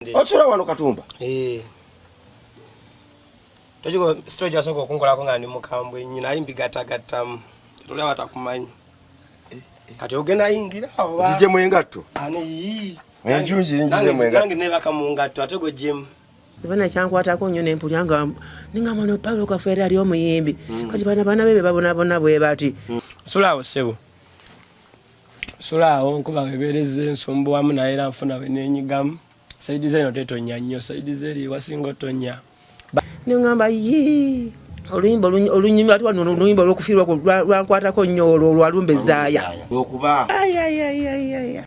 Otsula wano Katumba. Tochiko story jasoko kungola konga ndi mukambwe nyina ali mbigatagatam. Tolya watakumanyi. Kati ogenda yingira awo. Zije mwengatto. Ani. Enjunji njize mwengatto. Nange neba kamungatto atego gym. Bana kyankwatako nnyo n'empulyanga ninga mwana Paulo kafere ali omuyimbi kati bana bebe babona bwe bati sulawo sebo sulawo nkuba bebereze ensombo wamu naye era nfuna we nenyigamu saidi zeno tetonya nnyo saidi zeri wasingo tonya ningamba yi oluyimba olunyimba ati wano oluyimba olwokufirwa lwankwatako nnyo olwalumbezaaya okuba ay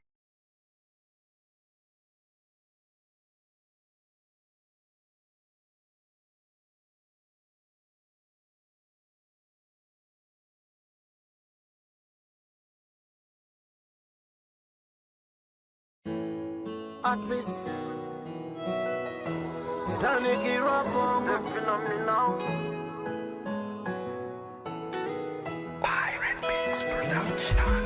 at this Daniki Rabongo Pirate Beats Production.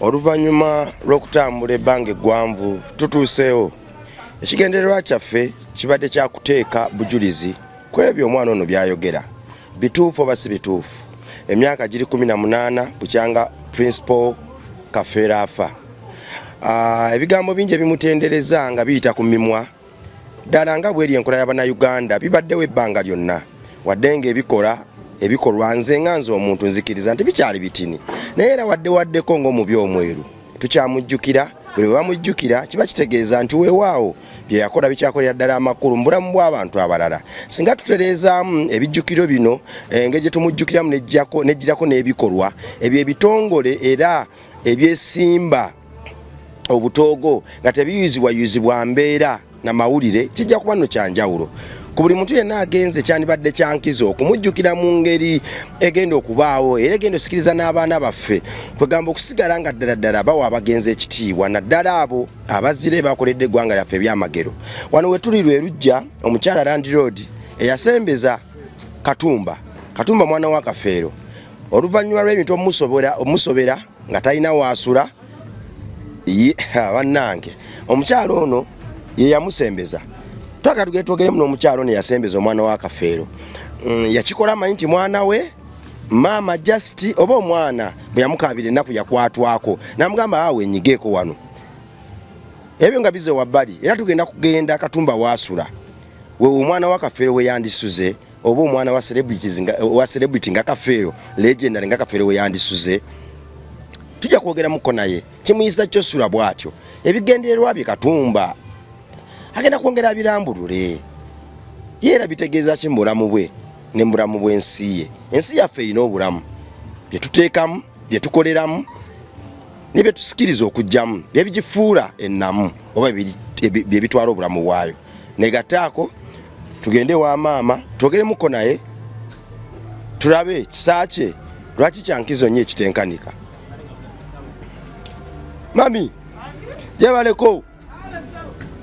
Oluvanyuma lw'okutambula ebbanga eggwanvu tutuuseewo ekigendererwa kyaffe kibadde kya kuteeka bujulizi ku ebyo omwana ono byayogera bituufu oba si bituufu emyaka giri 18 bukyanga Principal Kafeera afa ebigambo bingi ebimutendereza nga biyita ku mimwa ddala nga bw'eri enkola y'Abannayuganda bibaddewo ebbanga lyonna wadde ng'ebikolwa nze nganze omuntu nzikiriza nti bikyali bitini naye era waddeko ng'omubi omweru tukyamujjukira bwe bamujjukira kiba kitegeeza nti weewaawo bye yakola bikyakolera ddala amakulu mu bulamu bw'abantu abalala. Singa tutereezaamu ebijjukiro bino engeri gye tumujjukiramu nejjirako n'ebikolwa ebyo ebitongole era ebyesimba obutoogo nga tebiyuzibwayuzibwa mbeera na mawulire kijja kuba nno kyanjawulo. Ku buli muntu yenna agenze kyandibadde kyankizo okumujjukira mu ngeri egenda okubaawo era egenda osikiriza n'abaana baffe kwegamba okusigala nga ddala bawa abagenzi ekitiibwa naddala abo abazire bakoledde eggwanga lyaffe ebyamagero. Wano we tuli lwe lujja omukyala Land Road eyasembeza Katumba mwana wa Kafeero oluvannyuma lw'ebintu omusobera nga talina waasula bannange omukyala ono ye yamusembeza. Twaka tugeetogeremu n'omukyalo ne yasembeza omwana wa Kafeero. Yakikola amanyi nti mwana we maama Just oba omwana bwe yamukaabira ennaku yakwatwako n'amugamba awe enyigeeko wano. Ebyo nga bize wabbali era tugenda kugenda Katumba waasula. Wewe omwana wa Kafeero we yandisuze oba omwana wa celebrity nga Kafeero legendary nga Kafeero we yandisuze. Tujja kwogeramuko naye kimuyisa kyosula bw'atyo ebigendererwa bye Katumba agenda kwongera birambulule yeera bitegeeza ki mu bulamu bwe ne mu bulamu bw'ensi ye. Ensi yaffe erina obulamu bye tuteekamu bye tukoleramu ne bye tusikiriza okugyamu bye bigifuula ennamu oba bye bitwala obulamu bwayo. Negataako tugende wa maama twogeremuko naye tulabe kisa kye lwaki kyankizo nnyo ekitenkanika. Mami jebaleko.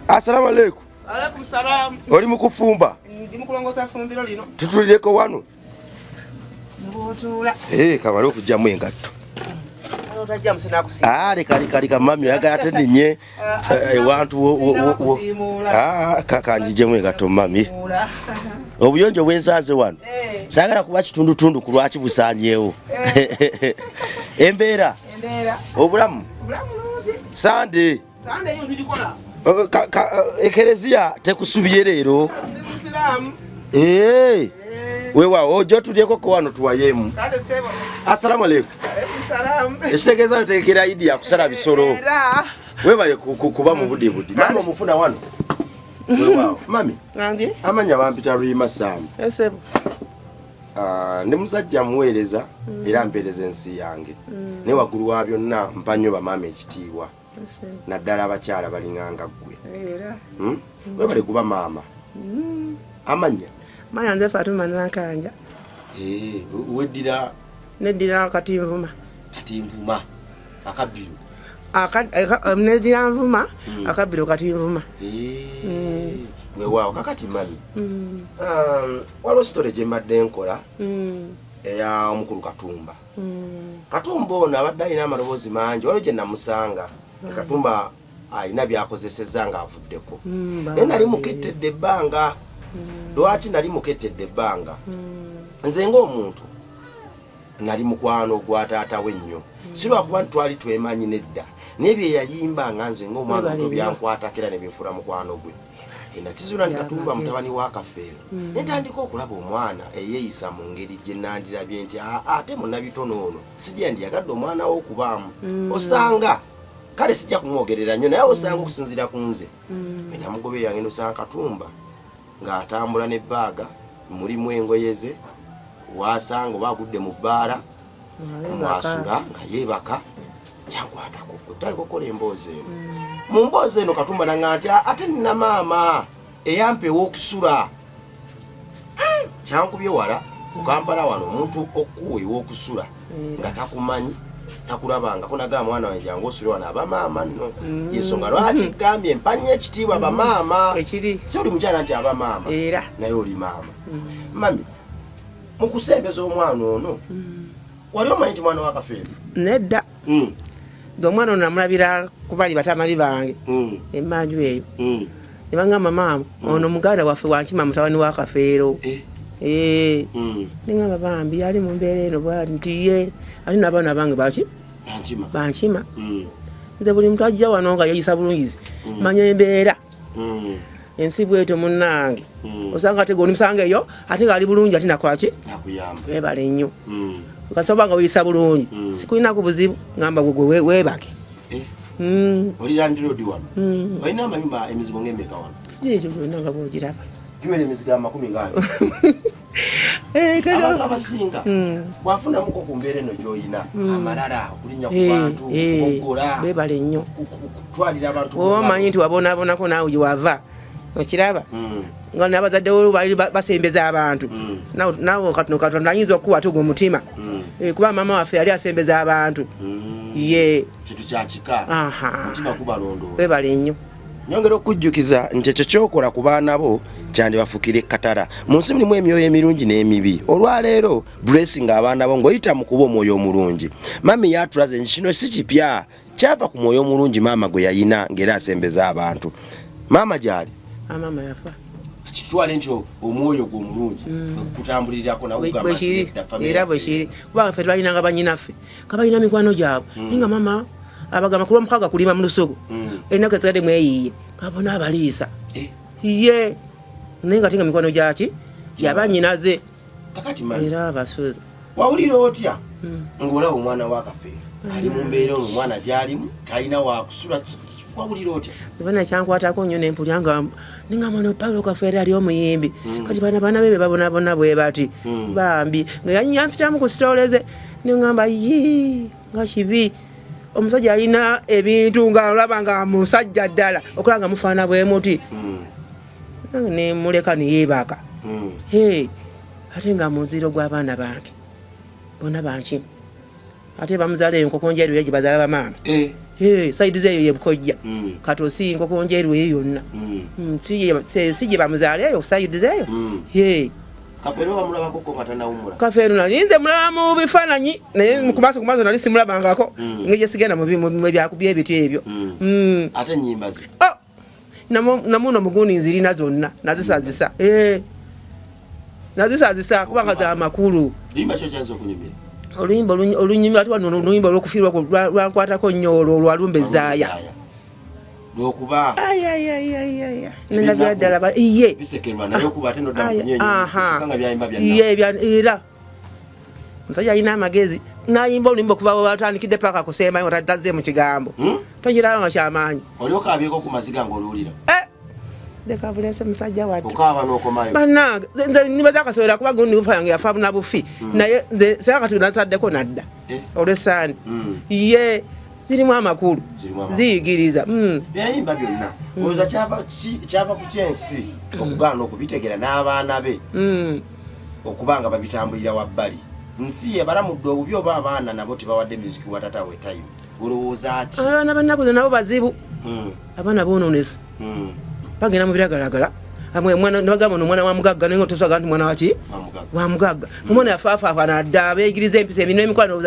Assalamu alaikum. Alaikum salam. Oli mukufumba? Ndi mukulongota fumbiro lino. Tutulireko wano. Ngotula. Kamala okujjamu engatto. Otajja musina kusiima. Leka mami oyagala tendinye ewantu kakanjijemu engatto mami. Obuyonjo bwensanze wano. Saagala kuba kitundutundu ku lwaki busaanyeewo. Embeera. Obulamu. Sande. Sande yo ndikola. Ekereziya tekusubye leero. Weewaawo ojo tulyeko ko wano tuwayemu. Assalamu alaikum. Ekitegeeza oteekera idi yakusala bisolo. Weebale kuba mu budibudi. Mama omufuna wano. Weewaawo. Mami. Amanya bampita Luyima Sam. Ndi musajja muweereza era mpeereza ensi yange. Ne waggulu wa byonna mpanyo bamaama ekitiibwa. Naddala abakyala balinganga ggwe. Webale kuba maama. Amanya? Maya nze Fatuma Nankanja. Weddira? Neddira Katinvuma. Katinvuma. Akabiru? Neddira Nvuma, Akabiru Katinvuma. Weewaawo kakati mami. Waliwo sitole gye mbadde nkola eya omukulu Katumba. Katumba ono abadde alina amaloboozi mangi waliwo gye namusanga. Katumba alina byakozesezza ng'avuddeko. Naye nali mukettedde ebbanga. Lwaki nali mukettedde ebbanga? Nze ng'omuntu nali mukwano gwa taata we nnyo. Si lwakuba twali twemanyi nedda. Naye bye yayimbanga nze ng'omwana omuto byankwatakira ne binfuula mukwano gwe. Nakizula nti Katumba mutabani wa Kafeero. Netandika okulaba omwana eyeeyisa mu ngeri gye nandirabye nti ate munnabitono ono sijja ndiyagadde omwana wo okubaamu. Osanga kale sijja kumwogerera nnyo naye osanga okusinziira ku nze. Namugoberera ngendo osanga Katumba ng'atambula n'ebbaaga mulimu engoye ze wasanga oba agudde mu bbaala mwasula nga yeebaka kyankwatako kutali kukola emboozi eno. Mu mboozi eno Katumba nanga nti ate nina maama eyampeewa okusula. Kyankubye wala ku Kampala wano omuntu okuweewa okusula nga takumanyi takulabanga kunaga mwana wange jangu osule wano abamaama nno. Yensonga lwaki gambye mpanye ekitiibwa abamaama. Si buli mukyala nti abamaama naye oli maama. Mami mu kusembeza omwana ono wali omanyi nti mwana wa Kafeero? Nedda. Omwana ono namulabira ku bali batamali bange emmanju eyo. Ne bangamba maama ono muganda waffe Wankima mutabani wa Kafeero. Ningamba bambi yali mu mbeera eno bwati nti ye ali n'abaana bange baki Bankima. Nze buli muntu ajja wano nga yeeyisa bulungi manya embeera. Ensi bwetyo munnange osanga ate goni musanga eyo ate nga ali bulungi ate nakola ki nakuyamba. Weebale nnyo kasoba nga weeyisa bulungi sikulinaku buzibu ngamba gwe weebake. Olirandi road wano. Olina amayumba emizigo ng'emeka wano. Ekyo kyonna nga bw'ogiraba. Giwera emizigo amakumi ng'abiri. Abantu abasinga bwafunamuko ku mbeera eno gy'olina amalala okulinnya ku bantu okuggola beebale nnyo kutwalira abantu oba omanyi nti wabonaabonako naawe gye wava okiraba nga n'abazadde wo bali basembeza abantu naawe katono katonda ayinza okukuwata ogwo omutima kuba maama waffe yali asembeza abantu ye kintu kyakika omutima gubalondoola beebale nnyo nyongera okujjukiza nti ekyo kyokola ku baana bo kyandibafukira ekkatala mu nsi mulimu emyoyo emirungi n'emibi olwaleero blessing abaana bo ng'oyita mu kuba omwoyo omulungi mami yatulaze nti kino si kipya kyava ku mwoyo omulungi maama gwe yayina ng'era asembeza abantu maama gyali maama yafa kitwale nti omwoyo gwe omulungi okutambulirirako era bwe kiri kubanga ffe twalinanga banyinaffe nga balina mikwano gyabwe ninga maama abagamba kulwa mukaga kulima mu lusuku ennaku ezigadde mweyiiye ngabona abaliisa ye naye nga tinga mikwano gyaki yabanyinaze era abasuuza wawulira otya ng'olaba omwana wakafeero ali mu mbeera olwo omwana gy'alimu talina wakusula wawulira otya bana kyankwatako nnyo nempulya nga ninga mwana Paulo Kafeero ali omuyimbi kati baana bebe babonabona bwe bati bambi nga yampitamu ku sitoleze ningamba nga kibi omusajja alina ebintu nga olaba nga musajja ddala okulaba nga mufaana bwe muti nange ne muleka ne yeebaka ate nga muziro gw'abaana bange bonna banki ate bamuzaala eyo nkokonjeeru ye gye bazaala bamaama saidi zeeyo ye bukojja kati osi nkokonjeeru ye yonna si gye bamuzaala eyo saidi zeeyo Kafeero nalinze mulaba mu bifaananyi naye kumaaso nali simulabangako ng'egye sigenda mu byakubya ebiti ebyo ate nnyimba ze namuno muguni nzirina zonna nazisazisa kubanga za makulu oluyimba olunyumya ate wano oluyimba olw'okufiirwa lwankwatako nnyo olwo olwalumba ezzaaya lwokuba nendabira ddala iye bisekerwa naye okuba ate nodda kunyonyo byayimba era omusajja alina amagezi nayimba oluyimba okuva watandikidde paka kusembayo nga tazze mu kigambo togiraba nga kyamaanyi olyokabyeko ku maziga ng'oluwulira leka bulese musajja wadde okaaba n'okomayo bannange nze nibaza akasobera kuba gundi bufa yange yafa na bufi naye nze sekati nasaddeko nadda olw'essaani ye zirimu amakulu ziyigiriza byayimba byonna olowooza kyava ku kyensi okugaana okubitegera n'abaana be okuba nga babitambulira wabbali nsi ebalamudde obubi oba abaana nabo tebawadde musiki wa tata we time olowooza ki abaana bannakuze nabo bazibu abaana boononesa bagenda mu biragalagala nibagamba omwana wa mugagga naye nga tosaga nti mwana waki wa mugagga omwana yafaafafa nadda beegiriza empisa emikwano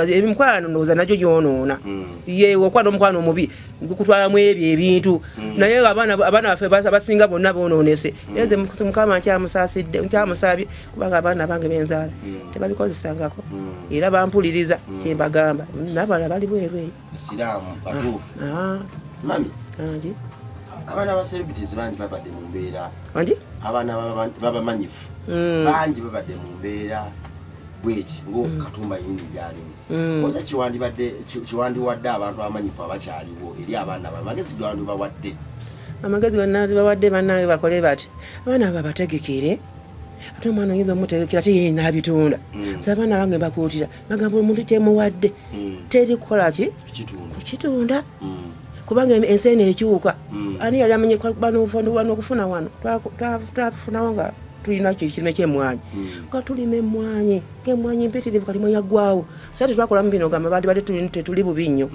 ndowooza nagyo gyonoona ye okwana omukwano omubi gukutwalamu ebyo ebintu naye abaana baffe basinga bonna bonoonese era nze mukama nkyamusabye kubanga abaana bange benzaala tebabikozesangako era bampuliriza kyembagamba nabala bali bwerweyo siraamu batuufu mami abaana ba celebrities bangi babadde mu mbeera abaana babamanyifu bangi babadde mu mbeera bweki ng'Katumba yindi gyalimu oza kiwandiwadde abantu abamanyifu abakyaliwo eri abaana amagezi gandibawadde amagezi gonna bawadde bannange bakole bati abaana babategekere ate omwana oyinza omutegekera ate ye n'abitunda nze abaana bange bakuutira bagamba omuntu kyemuwadde teri kukola ki kukitunda kubanga ensi eno ekyuka ani yali amenye n'okufuna wano twafunawo nga tulina kirime kyemwanyi nga tulima emmwanyi ng'emmwanyi mpitirivu kalimo yaggwawo sa tetwakolamu bino gamba badde tetuli bubi nnyo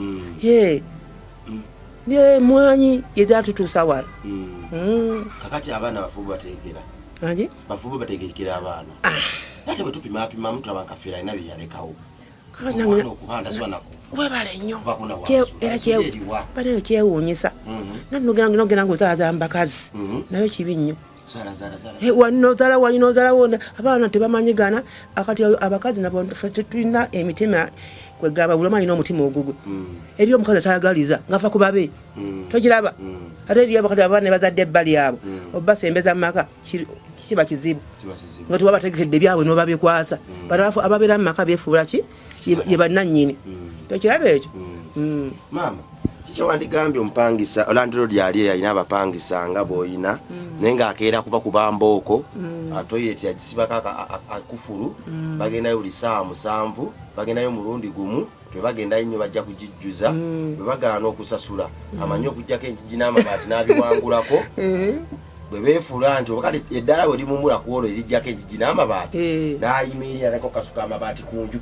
emmwanyi yezatutuusa wala kakati abaana bafubu bategekera abaana ate bwe tupimapima muntu abankafeera alina bye yalekawo okubanda swanako webale nnyo era kyewuunyisa nogenda ngaozalaza mbakazi nayo kibi nnyo nozala wali nozala wona abaana tebamanyigana akati abakazi nabo tetulina emitima kwegamba buli omu alina omutima ogugwe eri omukazi atayagaliza ngafa kubabe tokiraba ate eri abakati abaana nebazadde ebbali abo obasembeza mu maka kiba kizibu nga tewabategekedde byabwe nobabikwasa ababeera mu maka befuula ki ye bannannyini tokiraba ekyo maama Kikyo wandigambye omupangisa landlord yali yalina abapangisa nga bw'oyina naye ng'akeera kuba kubambooko toilet yagisibako akufulu bagendayo buli ssaawa 7 bagendayo mulundi gumu tebagendayo nnyo bajja kugijjuza bwe bagaana okusasula amanyi okugjako enkigi n'amabaati n'abiwangulako bwe beefuula nti obakati eddala bwe limumula ku olwo erijjako enkigi n'amabaati n'ayimirira nako kasuka amabaati ku nju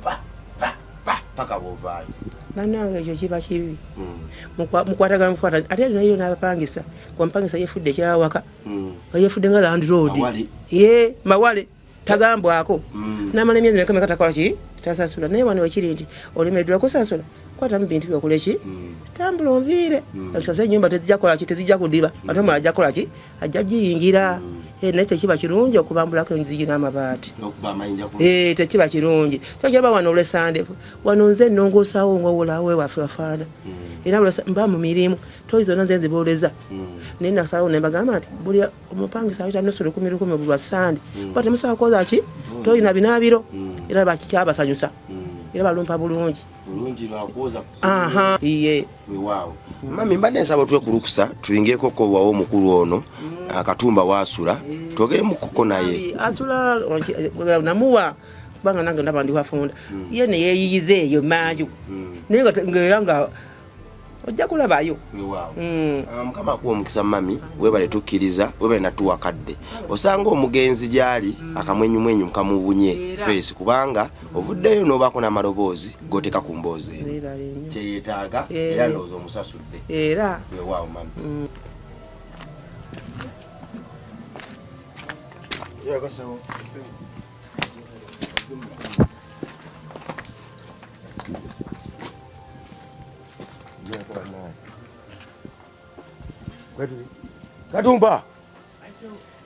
paka bw'ovaayo. Bannange ekyo kiba kibi mukwatagana ate nayo n'abapangisa kwamupangisa yefudde ekirala waka yefudde nga landlord ye mawale tagambwako n'amala emyezi mekame katakola ki tasasula naye wano wekiri nti olemeddwa kusasula kwatamu bintu byokola ki tambula onviire ekisasa ennyumba tezijja kola ki tezijja kudiba ate omala ajja kola ki ajja giyingira naye tekiba kirungi okubambulako enzigi n'amabaati tekiba kirungi kyokiraba wano olwesande wano nze nnongoosawo ngaowolawe waffe wafaana era mba mu mirimu toyi zonna nze nzibooleza naye nasalawo nembagamba nti buli omupangisa ayita nosolo 10 buli lwa sande kuba temusobola kukoza ki toyina binaabiro era bakikyabasanyusa era balumpa bulungi iye mami mbadde nsaba twekulukusa tuyingeeko wawo omukulu ono Katumba waasula twogere mukoko naye asula namuwa kubanga nange ndaba ndi wafunda ye neyeeyiyiza eyo manju naye ngaera nga ojja kulabayo mukama akuwa omukisa mami webale tukkiriza webale natuwa kadde osanga omugenzi gyali akamwenyumwenyu mukamubunye face kubanga ovuddeyo n'obaako n'amaloboozi goteka ku mboozi kyeyetaaga era ndowooza omusasudde era wewaawo mami Katumba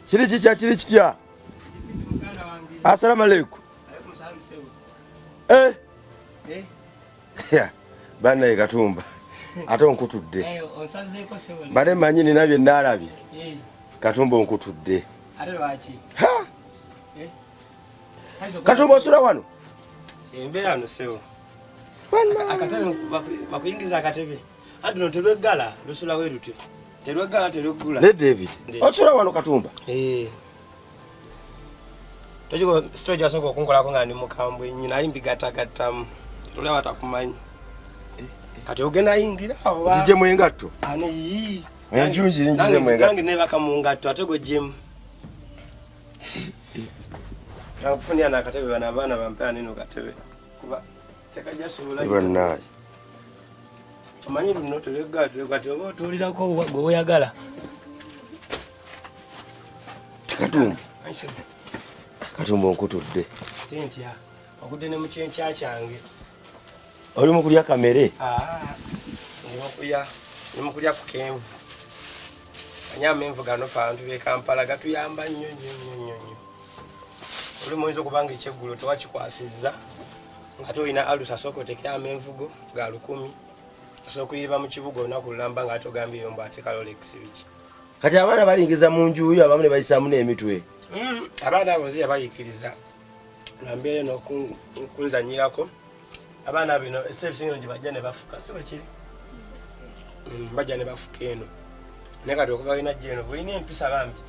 kiri kitya assalamu alaikum bannaye Katumba ate onkutudde bade manyi nina bye naalabye Katumba onkutudde Katumba osula wano embeera no sewo akatebe bakuyingiza akatebe anti no telweggala lusula werutyo telweggala telweggula ne David osula wano Katumba tojiko story asoko okunkolako nga ndi mukambwe nyina ali mbigatagattamu tolaba takumanyi kati ogenda yingira awo zije mwengatto ane yi enjunji njize mwengatto nange ne bakamungatto ate go jemu nakufundia na katebe bana bana bampea nino katebe kuba tekaja sula bana amanyi luno telega kati obo tulirako gwe oyagala Katumba onkutudde tintya okudde ne mucyencha kyange oli mukulya kamere nimukulya ku kenvu anyama envu gano fantu be Kampala gatuyamba nnyo oli muyinza okubanga ekyeggulo tewakikwasizza nga toyina alusa soko tekeyama envugo ga 10 osobola okuyiba mu kibuga olunaku lulamba nga atogambye mbu ate Rolex biki kati abaana balingiza mu njuyo abamu ne bayisaamu n'emitwe abaana abo nziya bayikiriza nambeere n'okunzanyirako abaana bino esebisinga gye bajja ne bafuka si bwe kiri bajja ne bafuka eno naye kati okuva ina jeno bulina empisa bambi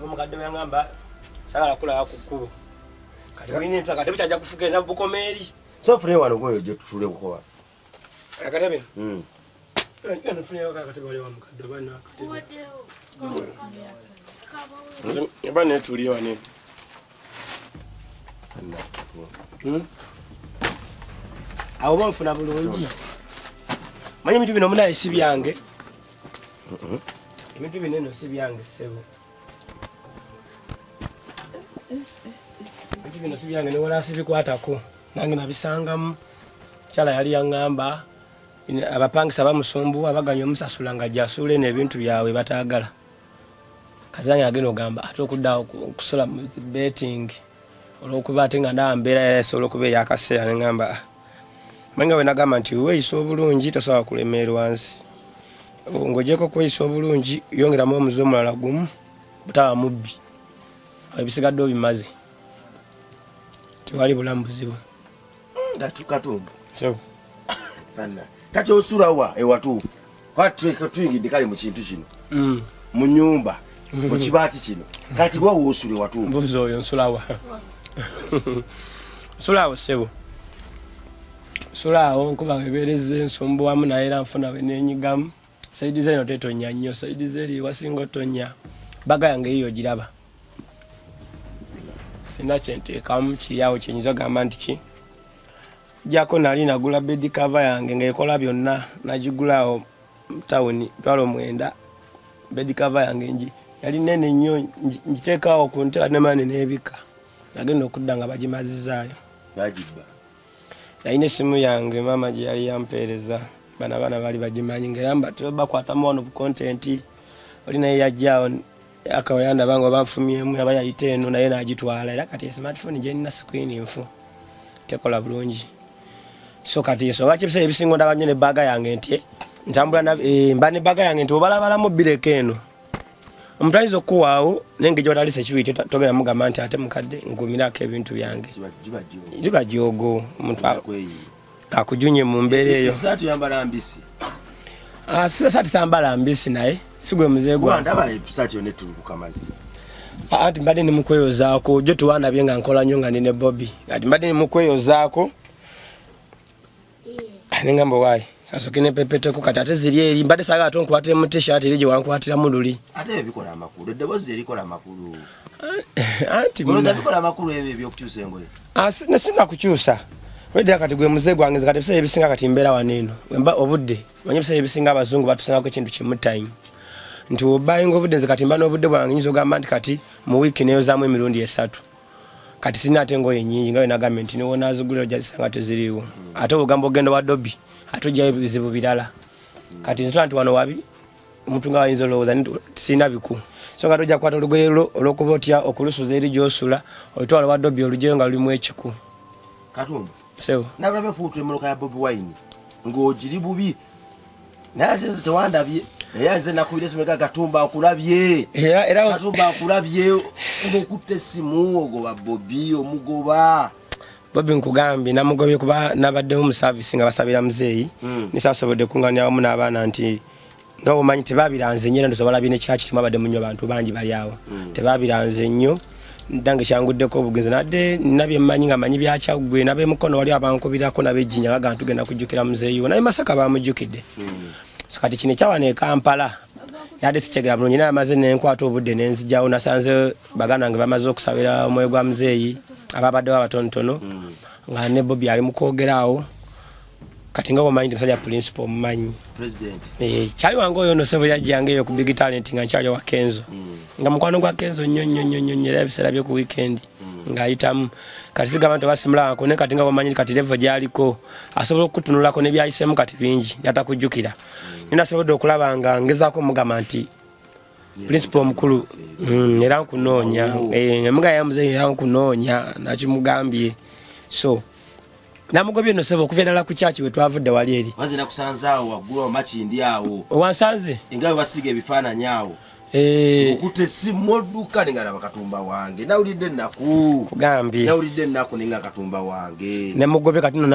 omukadde weyangamba sagala kulaba ku kkubo kati bulina empisa kati bukyajja kufuka ena bukomeeri sofune wano gwoyo gye tutule bukowa akatebe nfuneyo akatebe wali wa mukadde bana akatebe eba netuliye wane awo banfuna bulungi manyi ebintu bino munaye si byange ebintu bino eno si byange ssebo ebintu bino si byange newala sibikwatako nange nabisangamu kyala yali yaŋŋamba abapangisa bamusumbuwa baganya omusasula nga jasule n'ebintu byabwe bataagala kazange agenda ogamba ate okuddawo okusula mu betting olwokuba ate nga ndambeera yasobola okuba eyakaseera neŋŋamba manga we nagamba nti weeyisa obulungi tosobola kulemerwa wansi ng'ogyeko kweyisa obulungi yongeramu omuze omulala gumu butaba mubbi ebisigadde obimaze tewali bulamu buzibu Katumba so bana kati osulawa ewatuufu kwati tuyingidde kale mu kintu kino mu nyumba mu kibaati kino kati gwa woosula ewatuufu mbuzi oyo nsulawa nsulawo sebo nsulawo nkuba webereza ensumbu wamu naye era nfuna we nenyigamu saidi ze eno tetonya nnyo saidi ze eri wasinga otonya baga yange yiyo giraba sina kyenteekamu kiriawo kyenyinza gamba nti ki jako nali nagula bed cover yange ngaekola byonna nagigulawo tawuni twalo 9 bed cover yange nji yali nene nnyo njiteekawo ku ntebe nemane n'ebika nagenda okudda nga bagimazizaayo bagiba nalina essimu yange maama gye yali yampeereza bana bali bagimanyi ngeramba tebakwatamu wano bu content oli naye yajjaawo akawayanda bange banfumyemu yaba yayita eno naye nagitwala era kati smartphone gye nina screen nfu tekola bulungi so kati ensonga kibisa ebisingo ndaba nnyo ne baaga yange nti ntambula mba ne baaga yange nti obalabalamu bireka eno omuntu ayinza okuwaawo naye ngeri gyotali security togenda mugamba nti ate mukadde nkumirako ebintu byange liba joogo omuntu akujunye mu mbeera eyo esaatu yambala mbisi saati sambala mbisi naye sigwe muzee gwange ndaba esaatu yonna etulukuka mazzi anti mbadde ne mukweyozaako jo tuwandabye nga nkola nnyo nga ndine Bobby kati mbadde ne mukweyozaako nengamba waayi asoke ne pepeteko kati ate ziri eri mbadde saagala tonkwatire mu t-shirt eri gye wankwatiramu luli ate ebikola amakulu eddoboozi erikola amakulu anti bikola amakulu ebyo ebyokukyusa engoye nesina kukyusa wedde kati gwe muzee gwange kati ebiseera ebisinga kati mbeera waneeno obudde manye ebiseera ebisinga abazungu batusangako ekintu kimu time nti obayinga obudde nze kati mba n'obudde bwange nyinza ogamba nti kati mu wiiki neyozaamu emirundi 3 kati sina ate engoye nyingi nga wenagambye nti niwo nazigulira ojja zisanga teziriiwo ate obugamba ogenda wa Dobby ate ojjayo bizibu birala kati nsobola nti wano wabi omuntu nga wayinza olowooza nti sina biku so nga tojja kukwata olugoye olw'okuba otya okulusuza eri gy'osula olutwala wa Dobby olujeyo nga lulimu ekiku katumba sewo nabulabe fuutu emmoloka ya Bobi Wine ng'ogiri bubi naye asinze tewandabye naye nze nakubira essimu leka Katumba nkulabye Katumba nkulabye ng'okutta essimu ogoba Bobi omugoba Bobby nkugambye namugobye kuba nabaddemu mu service nga basabira muzeeyi nisaasobodde kunganya wamu n'abaana nti nga omanyi tebabiranze nnyo era ndosobalabye ne kyaki timwabadde mu nnyo bantu bangi bali awo tebabiranze nnyo ndange kyanguddeko obugenzi nadde nabye mmanyi nga manyi byakyagwe n'ab'emukono wali abankubirako n'ab'ejjinya nga ntugenda kujjukira muzeeyi wo naye Masaka bamujjukidde so kati kino ekyawana e Kampala yadde sikyegera bulungi naye amaze nenkwata obudde nenzijjawo nasanze baganda wange bamaze okusabira omwoyo gwa muzeeyi ababaddewo abatonotono nga ne Bobby ali mukwogeraawo kati nga omanyi nti musajja principal mumanyi kyali wange oyo no sebo yajjange eyo ku Big Talent nga nkyali wa Kenzo nga mukwano gwa Kenzo nnyo era ebiseera byo ku weekend ng'ayitamu kati sigamba nti obasimulako naye kati nga bamanyi kati level gy'aliko asobola okutunulako ne byayisemu kati bingi yatakujjukira nina asobodde okulaba nga ngezaako mugamba nti principal omukulu era nkunoonya emuga yamuzeeyi era nkunoonya nakimugambye so namugobye no sebo okuva ddala ku kyaki we twavudde wali eri maze nakusanzaawo waggulu awo makindi awo owansanze nga we basiga ebifaananyi awo okuta essimu odduka nengalaba Katumba wange nawulidde ennaku kugambye nawulidde ennaku nenga Katumba wange namugobye kati no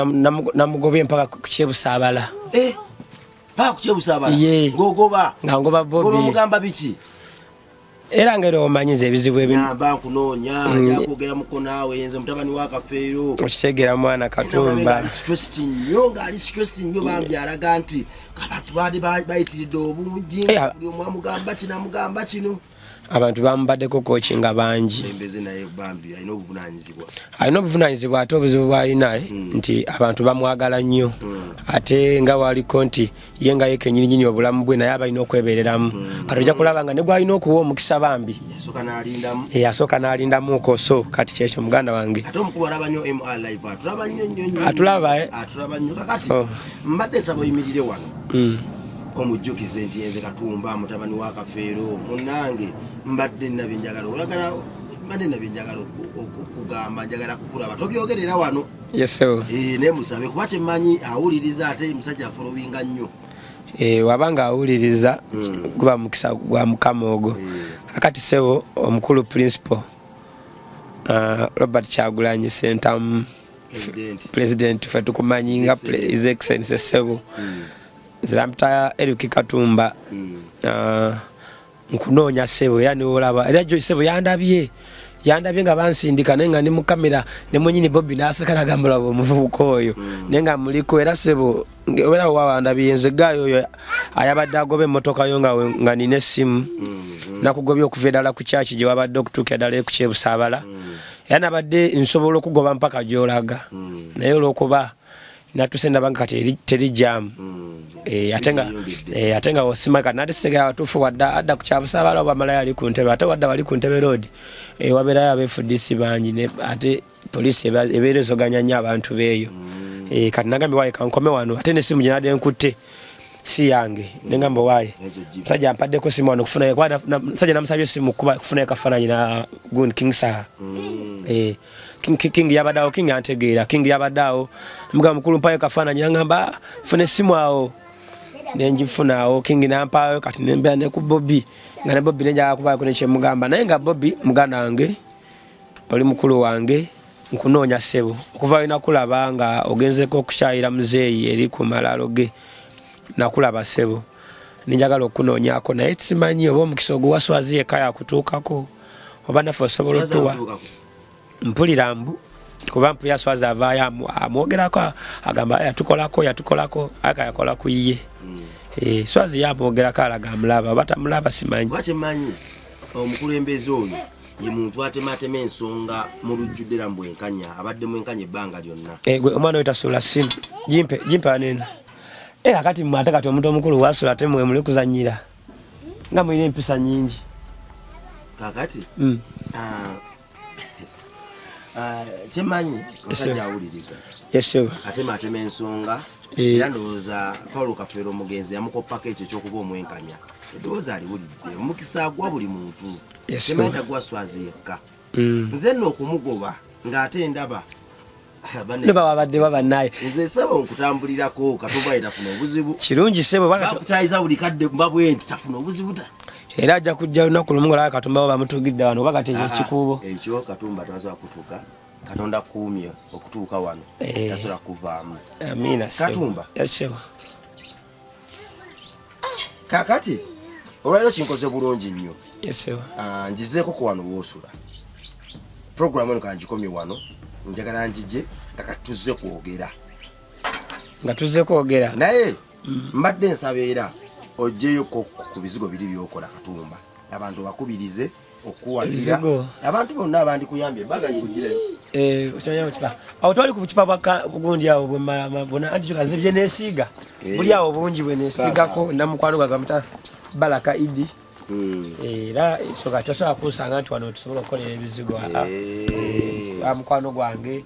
namugobye mpaka ku kyebusaabala paka ku kyebusaabala ng'ogoba nga ngoba Bobby olw'omugamba biki era ngeri omanyiza ebizibu namba nkunoonya yakwogera mukonaawe yenze mutabani wa Kafeero okitegeera mwana Katumba ali stressed nnyo bambi alaga nti abantu baali bayitiridde obungi buli omu amugamba kino amugamba kino abantu bamubaddeko kokinga bangi embeze naye bambi alina obuvunaanyizibwa ate obuzibu bwalina nti abantu bamwagala nnyo ate nga waliko nti ye nga yekennyininyini obulamu bwe naye abalina okwebereramu kati ojja kulaba nga ne gwalina okuwa omukisa bambi asooka n'alindamuko so kati kyekyo muganda wange atulaba nnyo kakati mbadde nsaba oyimirire wano omujjukize nti yenze Katumba mutabani wa Kafeero munange mbadde nabyenjagala olagala mbadde nabyenjagala okugamba njagala kukulaba tobyogerera wano yesewo naye musabe kuba kyemmanyi awuliriza ate musajja afolowinga nnyo wabanga awuliriza guba mukisa gwa Mukama ogwo kakati sebo omukulu principal Robert Kyagulanyi Sentamu president ffe tukumanyi nga his excellency ssebo zibamta Eric Katumba nkunoonya ssebo yani olaba era jo ssebo yandabye nga bansindika nenga ndi mu kamera ne mwenyini Bobby naseka nagambula omuvubuka oyo nenga muliko era ssebo era wawandabye nze gayo oyo ayabadde agoba emmotoka yo nga nina essimu nakugobya okuva eddala ku kyaki gye wabadde okutuuka eddala ku kyebusaabala era nabadde nsobola okugoba mpaka gy'olaga naye olwokuba natuse ndaba nga kati teri jamu ate nga osima kati natisegera abatuufu wadda adda ku kyabusaabala oba amalayo ali ku ntebe ate wadda wali ku ntebe road wabeerayo abeefudisi bangi ate poliisi ebeera ezoganya nnyo abantu beeyo kati nagambye waaye kankome wano ate nesimu gye nadde nkutte si yange nengamba waaye musajja ampaddeko simu wano kufunayo musajja namusabye simu kufunayo kafaananyi na gun King Saha King yabaddawo King antegeera King yabaddawo mugamba mukulu mpayo kafaananyi nangamba funa essimu awo nenjifuna awo King nampaayo kati nembeera ne ku Bobby nga ne Bobby nenjagala kubaako nekyemugamba naye nga Bobby muganda wange oli mukulu wange nkunoonya ssebo okuva olina kulaba nga ogenzeko okukyayira muzeeyi eri ku malaalo ge nakulaba ssebo ninjagala okunoonyako naye simanyi oba omukisa oguwaswazi yekka yakutuukako oba naffe osobola otuwa mpulira mbu kuba mpu yaswazi avaayo amwogerako agamba yatukolako aka yakola ku ye swazi yamwogerako alaga amulaba oba tamulaba simanyi wakimanyi omukulembeze oyo ye muntu atematema ensonga mu lujjudde mbwenkanya abadde mwenkanya ebbanga lyonna gwe omwana oyo tasula simu jimpe aneno akati ate kati omuntu omukulu wasula ate mwe muli kuzanyira nga mulina empisa nyingi kakati kyemanyi omusajja awuliriza atematema ensonga era ndowooza Paulo Kafeero omugenzi yamukoppako ekyo ekyokuba omwenkanya eddowooza aliwulidde omukisa gwa buli muntu temanyi gwaswazi yekka nze nno okumugoba ng'ate ndaba babadde babanaye nze sebo nkutambulirako Katumba yetafuna obuzibu kirungi sebo bakutayiza buli kadde mbabwe nti tafuna obuzibu ta era ajja kujja lunaku lumu ng'olaba Katumba bamutugidde wano oba kati ekyo kikuubo ekyo Katumba tasobola kutuuka Katonda kuumye okutuuka wano tasobola kuvaamu amiina Katumba sebo kakati olwaliro kinkoze bulungi nnyo sebo njizeeko ku wano woosula programu eno kangikomye wano njagala njije nga tuzze kwogera naye mbadde nsaba era ojjeyo ku bizigo biri byokola Katumba abantu bakubirize okuwagira abantu bonna abandi kuyambye baganye kugireyo awo twali ku bucupa bugundi awo bwemabona anti kyokaze bye neesiiga buli awo bungi bwe neesiigako namukwano gwa gamutasa Baraka Idi era soka tosobola kunsanga nti wano tusobola okukolera ebizigo mukwano gwange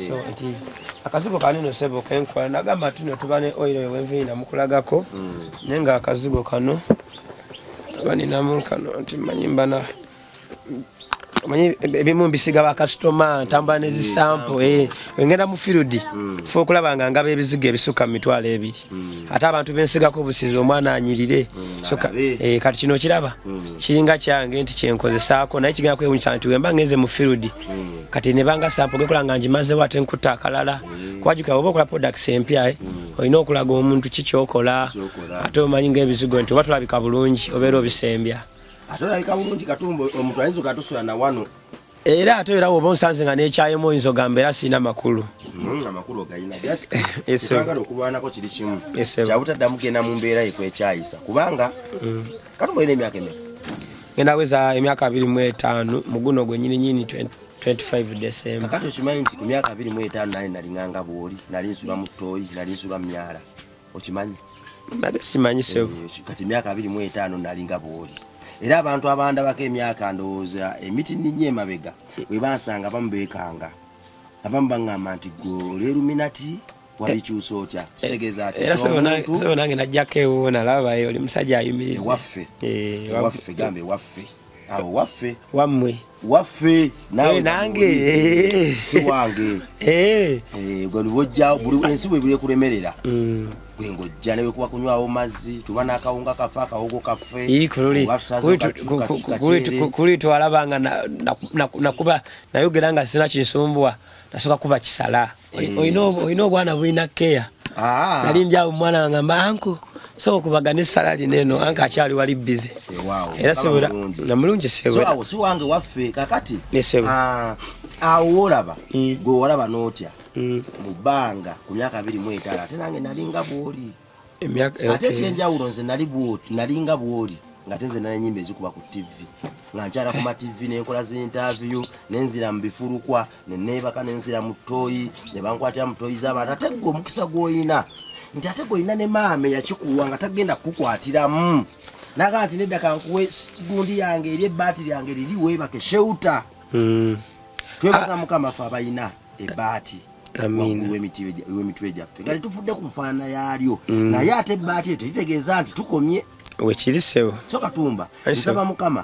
so eti akazigo kanino sebo kenkola nagamba tuno tuba ne oil wenvini namukulagako naye nga akazigo kano baninamu kano nti manyimbana manyi ebimu mbisiga bakasitoma ntambula nezisampo wengenda mu field fo okulaba nga ngaba ebizigo ebisuka mu mitwalo ebiri ate abantu bensigako obusizi omwana anyirire kati kino kiraba kiringa kyange nti kyenkozesaako naye kigenda kwewunyisa nti wemba ngenze mu field kati nebanga sampo gekola nga njimazewo ate nkutta akalala kwajuka oba okola products empya olina okulaga omuntu kikyokola ate omanyi ng'ebizigo nti oba tulabika bulungi obeera obisembya atolabika bulungi Katumba omuntu ayinza okatusula na wano era ate era woba onsanze nga nekyayemu oyinza ogamba era siina makulu amakulu ogayina twagala okulwanako kiri kimu kyabutaddamu genda mu mbeera yekwekyayisa kubanga Katumba olina emyaka emeka ngenda weza emyaka 25 mu guno gwennyininyini 25 December kakati okimanyi nti ku myaka 25 nali nalinganga bwoli nali nsula mu ttooyi nali nsula mu myala okimanyi nade simanyi sebo kati myaka 25 nalinga bwoli era abantu abandabako emyaka ndowooza emiti ninnya emabega we bansanga bamu beekanga abamu baŋŋamba nti gwe olweruminati wabikyusa otya kitegeeza ati era sebo nange najjako ewo nalaba oli musajja ayumirire ewaffe gambe ewaffe awo waffe nawe nange si wange gwe lubojja ensi bwe buli kulemerera gwengo jane we kuba kunywawo mazzi tubana akawunga kafa akawogo kafe kuli twalabanga nakuba nayogera nga sina kinsumbwa nasoka kuba kisala oyina obwana bulina keya nali njawo omwana wange mbanku so kubagana salali neno anka akyali wali busy era sebula namulungi sebula so si wange waffe kakati awo olaba gwe walaba n'otya mu bbanga ku myaka 25 ate nange nalinga bwoli ate kyenjawulo nze nalinga bwoli nga tenze nanyimba ezikuba ku TV nga nkyala ku ma TV nenkola zi interview nenzira mu bifurukwa nenebaka nenzira mu toyi ne bankwatira mu toyi z'abantu ate gwe omukisa gw'oyina nti ate gw'oyina ne maame yakikuwa nga tagenda kukukwatiramu naga nti nedda kankuwe gundi yange eri ebbaati lyange liri weebake sheuta twebaza mukama ffe abayina ebbaati w'emitwe gyaffe nga tetufudde ku nfaanana yaalyo naye ate ebbaati eyo tekitegeeza nti tukomye wekirisebo so katumba nsaba mukama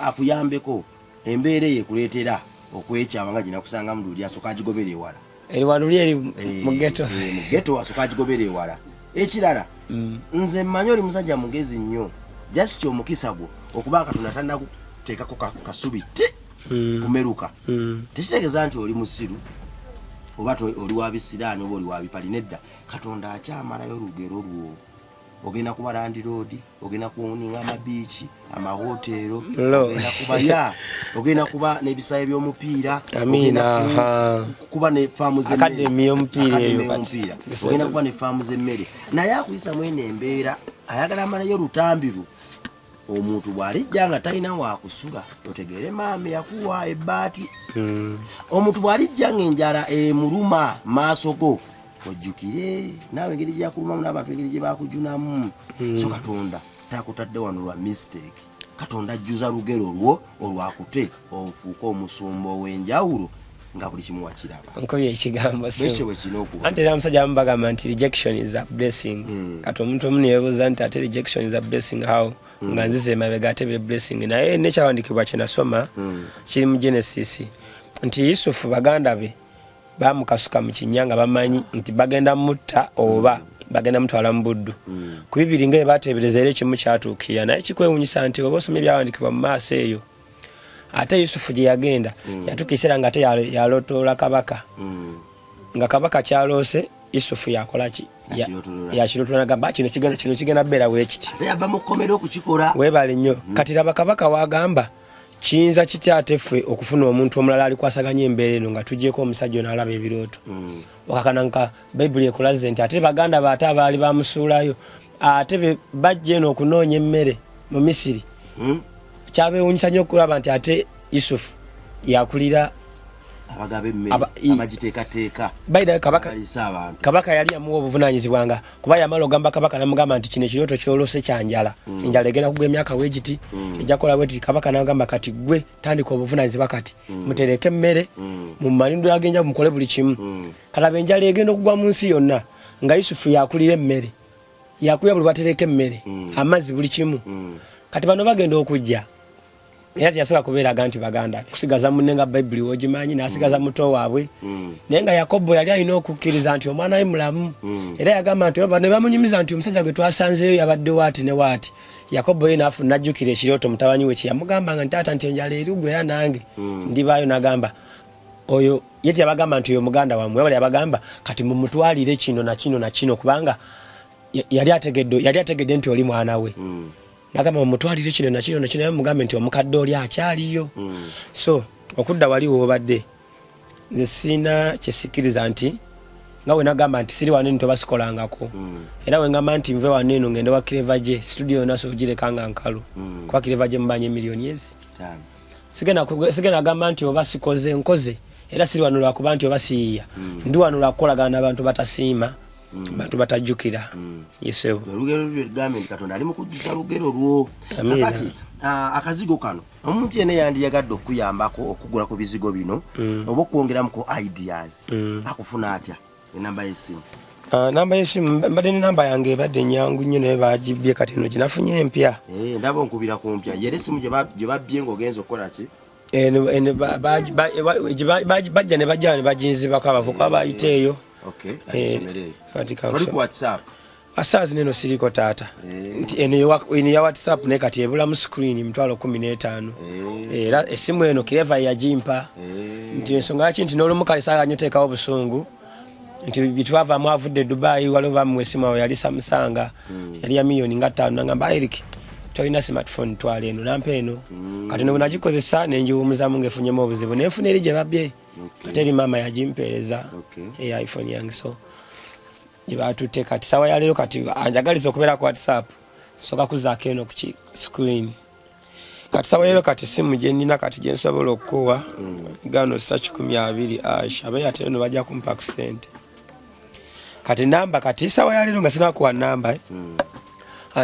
akuyambeko embeera yekuleetera okwekyama nga gina kusanga muduli asoka agigobera ewala eriwaluli eri mu ghetto asoka agigobera ewala ekirala nze mmanyi oli musajja mugezi nnyo just omukisa gwo okuba Katonda tannakuteekako kasubi kumeruka tekitegeeza nti oli musiru oba oli wabisiraani oba oli wabipali nedda Katonda akyamalayo olugero lwo ogenda kuba Land Road ogenda kuninga amabiichi amahotero ogenda kuba n'ebisaye by'omupiira kuba ne faamu z'emmere academy y'omupiira ogenda kuba ne faamu z'emmere naye akuyisa mwene embeera ayagala amalayo olutambiru omuntu bw'alijja nga talina waakusula otegeere maame yakuwa ebbaati omuntu bw'alijja ng'enjala emuluma maaso go ojjukire naawe engeri gyakulumamu n'abantu engeri gye bakujunamu so Katonda takutadde wano lwa mistake Katonda ajjuza lugero lwo olwakute ofuuka omusumba ow'enjawulo nga buli kimu wakiraba nkoye ekigambo ekyo kino okuba anti era omusajja amubagamba nti rejection is a blessing kati omuntu omu neyebuuza nti ate rejection is a blessing how nga nzize emabega ate bire blessing naye nekyawandikibwa kye nasoma kiri mu Genesis nti Yusufu baganda be bamukasuka mu kinyanga bamanyi nti bagenda mutta oba bagenda mutwala mu buddu ku bibiri nga batebereza era ekimu kyatuukira naye kikwewunyisa nti oba osomye byawandikibwa mu maaso eyo ate Yusufu gye yagenda yatukiisira nga ate yalotoola kabaka nga kabaka kyaloose Yusufu yakola ki yakirotoola nagamba kino kigenda beera bwekiti yava mu kkomera okukikola weebale nnyo kati raba kabaka wagamba kiyinza kitya ate ffe okufuna omuntu omulala alikwasaganya embeera eno nga tuggyeko omusajja ono alaba ebirooto wakakana nka bayibuli ekulaze nti ate baganda baate abaali bamusuulayo ate bajja eno okunoonya emmere mu Misiri kyabeewunyisa nnyo okulaba nti ate Yusufu yakulira abagabe emmere abagiteekateeka bayida kabaka yali yamuwa obuvunaanyizibwa nga kuba yamala ogamba kabaka namugamba nti kino ekirooto kyolose kyanjala enjala egenda kugwa emyaka weegiti ejakola bweti kabaka namugamba kati gwe tandika obuvunaanyizibwa kati mutereke emmere mu malindiro agenja mukole buli kimu kalaba enjala egenda okugwa mu nsi yonna nga Yusufu yakulira emmere yakulira buli batereke emmere amazzi buli kimu kati bano bagenda okujja era yasoka kubeeraga nti baganda kusigaza munne nga Bayibuli wogimanyi n'asigaza muto waabwe naye nga Yakobo yali alina okukkiriza nti omwana we mulamu era yagamba nti ne bamunyumiza nti omusajja gwe twasanzeeyo yabadde waati ne waati Yakobo ye n'afuna ajjukira ekirooto mutabanyi we kye yamugambanga nti taata nti enjala erigwa era nange ndibaayo n'agamba oyo ye teyabagamba nti oyo muganda wammwe wabali yabagamba kati mumutwalire kino na kino na kino kubanga yali ategedde nti oli mwana we nagamba mutwalire kino na kino na kino mugambe nti omukadde oli akyaliyo so okudda wali wobadde nze sina kyesikiriza nti nga we nagamba nti siri wanene tobasikolangako era we ngamba nti nve wanene ngende wa Clever J studio naso ogirekanga nkalu kuba Clever J mbanye million yes sigena gamba nti oba sikoze nkoze era siri wano lwakuba nti oba siyiya ndi wano lwakolagana n'abantu batasiima bantu batajjukira yesewo olugero lw'egambye nti Katonda ali mu kujjusa lugero lwo kakati akazigo kano omuntu yena yandiyagadde okuyambako okugula ku bizigo bino oba okwongeramuko ideas akufuna atya enamba y'essimu namba y'essimu mbadde ne namba yange ebadde nnyangu nnyo naye bagibbye kati eno ginafunye empya ndaba onkubira ku mpya yera essimu gye babbye ng'ogenza okukola ki bajja ne bajja ne baginzibako abavuka bayita eyo Okay. Kati Wali ku WhatsApp. Asazi neno siriko taata. Nti eno ya WhatsApp ne kati ebula mu screen mtwalo 15. Era esimu eno kireva ya jimpa. Nti ensonga laki nti n'olumu kalisa anyotekawo busungu. Nti bitwava mwavudde Dubai waliwo bamwe esimu awo yali Samsung yali ya milioni nga 5 nangamba Eric toyina smartphone twale eno nampa eno kati no nagikozesa nenjiwumuzamu ngefunyemu obuzibu nenfuna eri gye babye ate eri mama yagimpeereza iPhone yange so gibatutte kati sawa ya lero kati anjagaliza okubeera ku WhatsApp soka kuzaako eno ku screen kati sawa lero kati simu gye nnina kati gye nsobola okukuwa gano sita 12 abe ate eno bajja kumpa ku sente kati namba kati sawa ya lero nga sinakuwa namba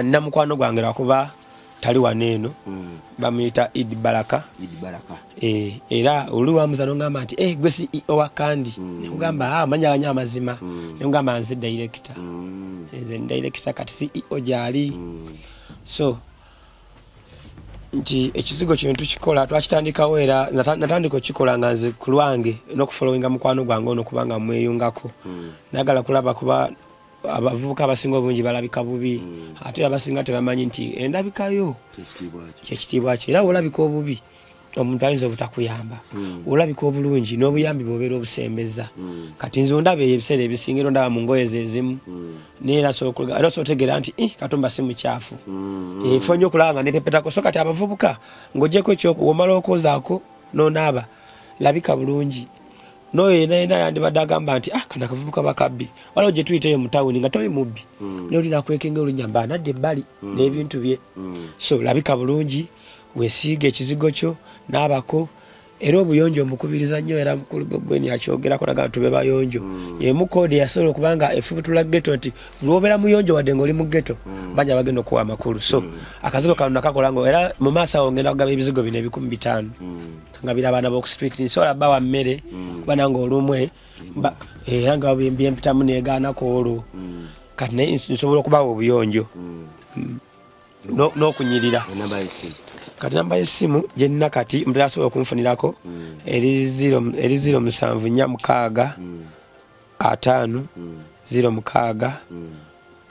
na mukwano gwange lwakuba tali waneeno bamuyita Idi Baraka era oluwa muzano ngamba nti gwe CEO wa Kandi ngamba amanya amazima ngamba nze director nze director kati CEO gyali so nti ekizigo kino tukikola twakitandikawo era natandika okikola nga nze ku lwange n'okufollowinga mukwano gwange ono kubanga mweyungako nagala kulaba kuba abavubuka abasinga obungi balabika bubi ate abasinga tebamanyi nti endabikayo kyekitiibwa kye era olabika obubi omuntu ayinza obutakuyamba olabika obulungi n'obuyambi bwobeera obusembeza kati nze ondaba ebiseera ebisinga ndaba mu ngoye zezimu neera sotegeera nti katumba si mukyafu enfo nnyo okulaba nga nepepetako so kati abavubuka ng'ogyeko ekyokuwomala okwozaako n'onaaba labika bulungi no yena yandibadde agamba nti kana kavubuka bakabbi waliwo gye tuyiteyo mu tawuni nga toli mubbi n'olina kwekenga olunyamba nadde ebbali n'ebintu bye so labika bulungi weesiige ekizigo kyo n'abako era obuyonjo omukubiriza nnyo era mukulu bweni akyogerako naga tube bayonjo yemu kode yasobola okubanga efubutula ghetto nti lwobeera muyonjo wadde ng'oli mu ghetto bajja bagenda okuwa amakulu so akazigo kano nakakola ngo era mu maaso awo ngenda kugaba ebizigo bino 5,000 nga bira abaana b'oku street nsobola bawa mmere kuba nange olumwe era nga byempitamu neegaanako olwo kati naye nsobola okubawa obuyonjo n'okunyirira kati namba y'essimu gye nnina kati omuntu asobola okunfunirako eri 0746 5 06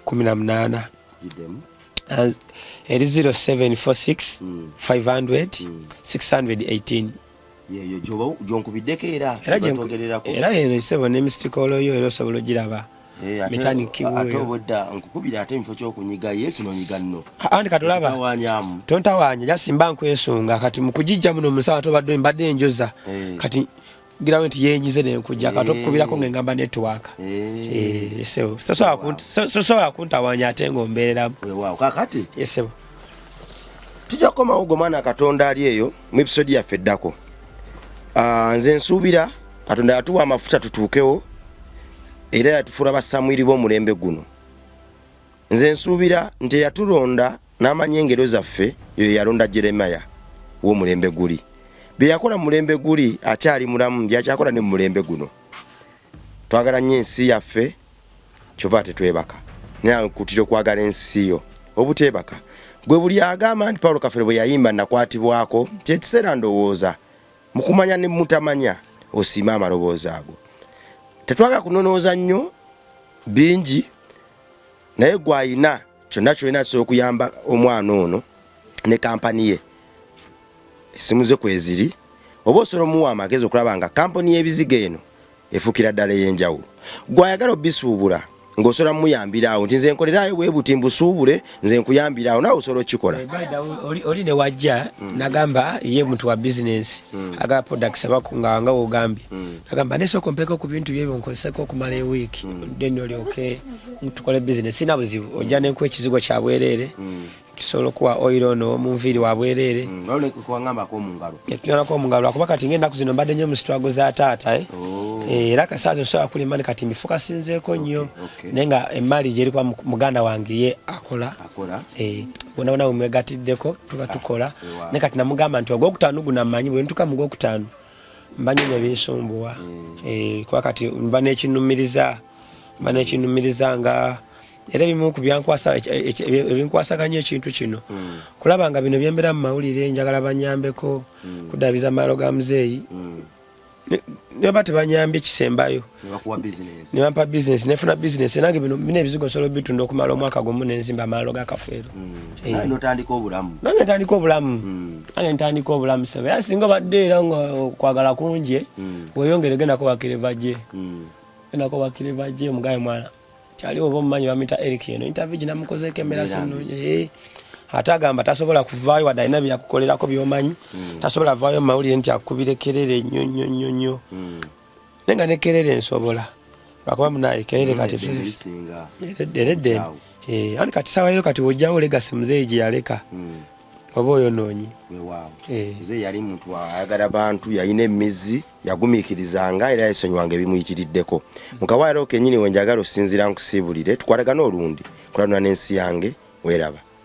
18 eri 0746 500 618 yeyo gyonkubideko era eno isebo nemistikolo yo era osobola ogiraba metaniki ate obudda nkukubira ate emifo ky'okunyiga yesu n'onyiga nno andi katolaba tontawanya jasimba nkwesunga kati mukujijja muno musawa tobadde mbadde enjoza kati girawe nti yenyize nenkujja kati okukubirako ng'engamba network sosobola kuntawanya ate ng'ombeereramu weewaawo kakati yesebo tujja kukomawo gwe mwana katonda ali eyo mu episode yaffe eddako nze nsuubira katonda yatuwa amafuta tutuukewo era yatufuula basamwiri b'omulembe guno nze nsuubira nti yatulonda n'amanya engero zaffe yo yalonda Jeremiya w'omulembe guli bye yakola mu mulembe guli akyali mulamu byakyakola ne mu mulembe guno twagala nnyo ensi yaffe kyova tetwebaka naye nkutira okwagala ensi yo obuteebaka gwe buli agamba nti Paulo Kafere bwe yayimba nakwatibwako kyekiseera ndowooza mu kumanya ne mutamanya osiima amaloboozi ago tetwaga kunonooza nnyo bingi naye gwayina kyonna kyolina kisobola okuyamba omwana ono ne kampani ye essimu ze kweziri oba osobola omuwa amagezi okulaba nga kampani y'ebizigo eno efuukira ddala ey'enjawulo gwayagala obisuubula ng'osobola muyambiraawo nti nze nkolerayo bwe buti mbusuubule nze nkuyambiraawo naawe osobola okikola oli ne wajja nagamba ye muntu wa business agala products abakunga nga wogambye nagamba nesooka ompeko ku bintu byebyo nkozeseko okumala ewiiki then olyoke tukole business sina buzibu ojja nenkuwa ekizigo kya bwereere tusobola okuwa oil ono omunviiri wa bwereere tunyolako omungalo lwakuba kati ng'ennaku zino mbadde nnyo mu sitwago za taata era kasaazi nsobola kulima kati mifuka sinzeeko nnyo naye nga emaali gyeri kuba muganda wange ye akola bonabona bwemwegatiddeko tuba tukola naye kati namugamba nti ogwokutaano guno amanyi bwe ntuka mu gwokutaano mba nnyo nebisumbuwa kuba kati mba n'ekinnumiriza nga era ebimu ku ebinkwasaganya ekintu kino kulaba nga bino byembeera mu mawulire njagala banyambeko kudabiza maalo ga muzeeyi ne bati banyambye kisembayo bakuwa business ne bampa business nefuna business nange bino ebizigo nsolo bitunda okumala omwaka gumu nenzimba amalo ga kafeero notandika obulamu nange ntandika obulamu sebe era singa badde era kwagala kunje bweyongere gendako wakire bajje omugaye mwana kyaliwo oba omumanyi bamita Eric eno interview ginamukozeeko emmera sinunye ate agamba tasobola kuvaayo wadde alina byakukolerako byomanyi tasobola vaayo mu mawulire nti akubire kerere nnyo naye nga ne kerere nsobola lwakuba munaye kerere kati eredde ani kati sawa kati wojjawo legasi muzeeyi gye yaleka oba oyonoonyi muzeeyi yali muntu ayagala bantu yalina emmizi yagumiikirizanga era yasonyiwanga ebimuyitiriddeko mukawaayiro kenyini wenjagala osinziira nkusiibulire tukwatagana olundi kulanula n'ensi yange weeraba.